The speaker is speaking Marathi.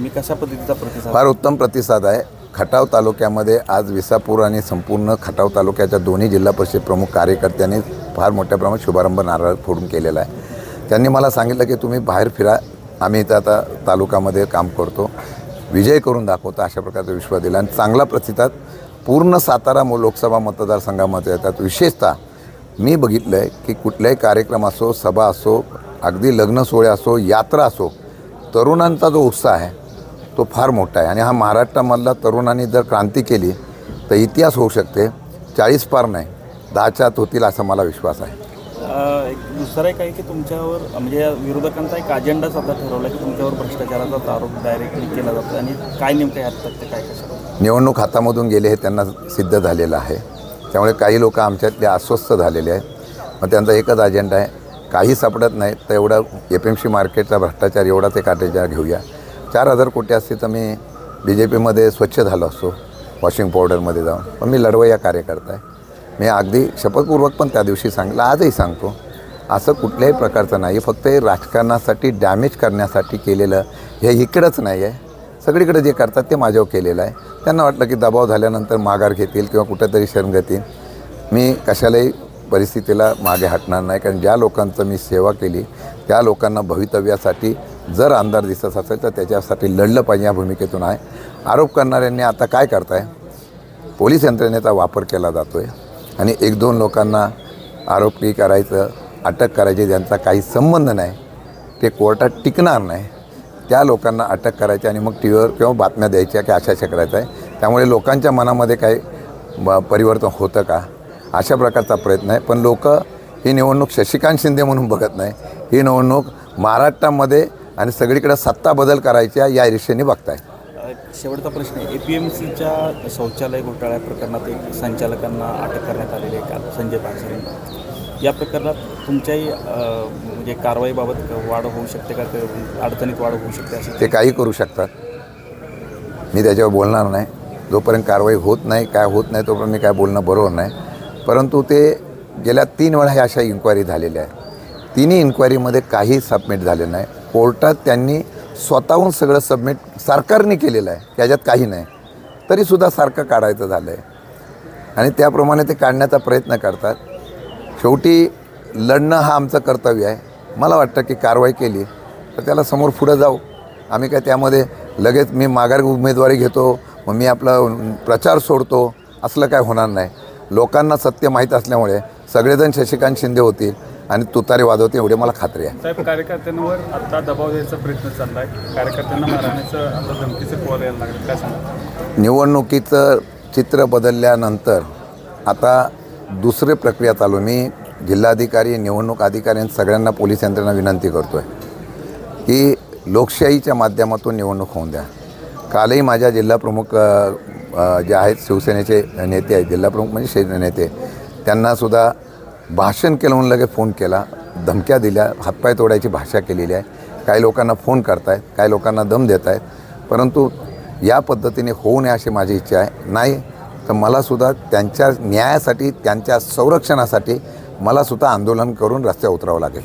आणि कशा पद्धतीचा प्रतिसाद? फार उत्तम प्रतिसाद आहे. खटाव तालुक्यामध्ये आज विसापूर आणि संपूर्ण खटाव तालुक्याच्या दोन्ही जिल्हा परिषद प्रमुख कार्यकर्त्यांनी फार मोठ्या प्रमाणात शुभारंभ नारळ फोडून केलेला आहे. त्यांनी मला सांगितलं की तुम्ही बाहेर फिरा, आम्ही इथं आता तालुक्यामध्ये काम करतो, विजय करून दाखवतो, अशा प्रकारचा विश्वास दिला. आणि चांगला प्रतिसाद पूर्ण सातारा लोकसभा मतदारसंघामध्ये येतात. विशेषतः मी बघितलं आहे की कुठलाही कार्यक्रम असो, सभा असो, अगदी लग्न सोहळे असो, यात्रा असो, तरुणांचा जो उत्साह आहे तो फार मोठा आहे. आणि हा महाराष्ट्रामधला तरुणांनी जर क्रांती केली तर इतिहास होऊ शकते. 40 पार नाही, 10च्या आत होतील असा मला विश्वास आहे. एक दुसरं एक आहे की तुमच्यावर म्हणजे विरोधकांचा एक अजेंडाच आता ठरवला की तुमच्यावर भ्रष्टाचाराचा आरोप डायरेक्टली केला जातो. आणि काय नेमकं यात ते काय कसं? निवडणूक हातामधून गेले हे त्यांना सिद्ध झालेलं आहे. त्यामुळे काही लोक आमच्यातले अस्वस्थ झालेले आहेत. मग त्यांचा एकच अजेंडा आहे, काही सापडत नाही तर एवढा FMC मार्केटचा भ्रष्टाचार एवढाच एक अजेंडा घेऊया. 4,000 कोटी असते तर मी BJPमध्ये स्वच्छ झालो असतो, वॉशिंग पावडरमध्ये जाऊन. पण मी लढवय्या कार्यकर्ता आहे. मी अगदी शपथपूर्वक पण त्या दिवशी सांगितलं, आजही सांगतो, असं कुठल्याही प्रकारचं नाही. फक्त हे राजकारणासाठी डॅमेज करण्यासाठी केलेलं हे इकडंच नाही आहे, सगळीकडे जे करतात ते माझ्यावर केलेलं आहे. त्यांना वाटलं की दबाव झाल्यानंतर माघार घेतील किंवा कुठेतरी शरण घेतील. मी कशालाही परिस्थितीला मागे हटणार नाही, कारण ज्या लोकांचं मी सेवा केली त्या लोकांना भवितव्यासाठी जर आमदार दिसत असेल तर त्याच्यासाठी लढलं पाहिजे या भूमिकेतून आहे. आरोप करणाऱ्यांनी आता काय करताय, पोलीस यंत्रणेचा वापर केला जातो आहे आणि 1-2 लोकांना आरोपी करायचं, अटक करायची, ज्यांचा काही संबंध नाही, ते कोर्टात टिकणार नाही, त्या लोकांना अटक करायची आणि मग TVवर किंवा बातम्या द्यायच्या की अशा करायचं आहे. त्यामुळे लोकांच्या मनामध्ये काही परिवर्तन होतं का, अशा प्रकारचा प्रयत्न आहे. पण लोक ही निवडणूक शशिकांत शिंदे म्हणून बघत नाही, ही निवडणूक महाराष्ट्रामध्ये आणि सगळीकडे सत्ता बदल करायच्या या दिशेने बघताय. शेवटचा प्रश्न आहे, APMCच्या शौचालय घोटाळ्या प्रकरणात एक संचालकांना अटक करण्यात आलेली आहे काल, संजय पानसरे. या प्रकरणात तुमच्याही म्हणजे कारवाईबाबत वाढ होऊ शकते का, अडचणीत वाढ होऊ शकते अशी? ते काही करू शकतात, मी त्याच्यावर बोलणार नाही. जोपर्यंत कारवाई होत नाही, काय होत नाही, तोपर्यंत मी काय बोलणं बरोबर नाही. परंतु ते गेल्या 3 वेळा ह्या अशा इन्क्वायरी झालेल्या आहेत. तिन्ही इन्क्वायरीमध्ये काही सबमिट झालेलं नाही. कोर्टात त्यांनी स्वतःहून सगळं सबमिट सरकारने केलेलं आहे, त्याच्यात काही नाही, तरीसुद्धा सारखं काढायचं झालं आहे आणि त्याप्रमाणे ते काढण्याचा प्रयत्न करतात. शेवटी लढणं हा आमचं कर्तव्य आहे. मला वाटतं की कारवाई केली तर त्याला समोर पुढं जाऊ. आम्ही काय त्यामध्ये लगेच मी माघार उमेदवारी घेतो, मग मी आपला प्रचार सोडतो, असलं काय होणार नाही. लोकांना सत्य माहीत असल्यामुळे सगळेजण शशिकांत शिंदे होतील आणि तुतारी वाजवते एवढी मला खात्री आहे. साहेब, कार्यकर्त्यांवर आता दबाव द्यायचा प्रयत्न चालला आहे, कार्यकर्त्यांना मारण्याचं आता धमकीचं कॉल यायला लागलं, काय सांगा? निवडणुकीचं चित्र बदलल्यानंतर आता दुसरी प्रक्रिया चालू. मी जिल्हाधिकारी, निवडणूक अधिकारी आणि सगळ्यांना पोलीस यंत्रणा विनंती करतो आहे की लोकशाहीच्या माध्यमातून निवडणूक होऊन द्या. कालही माझ्या जिल्हाप्रमुख जे आहेत शिवसेनेचे नेते आहेत, जिल्हाप्रमुख म्हणजे नेते, त्यांनासुद्धा भाषण केलं म्हणून लगेच फोन केला, धमक्या दिल्या, हातपाय तोडायची भाषा केलेली आहे. काही लोकांना फोन करतायत, काही लोकांना दम देत आहेत. परंतु या पद्धतीने होऊ नये अशी माझी इच्छा आहे. नाही तर मलासुद्धा त्यांच्या न्यायासाठी, त्यांच्या संरक्षणासाठी मलासुद्धा आंदोलन करून रस्त्यावर उतरावं लागेल.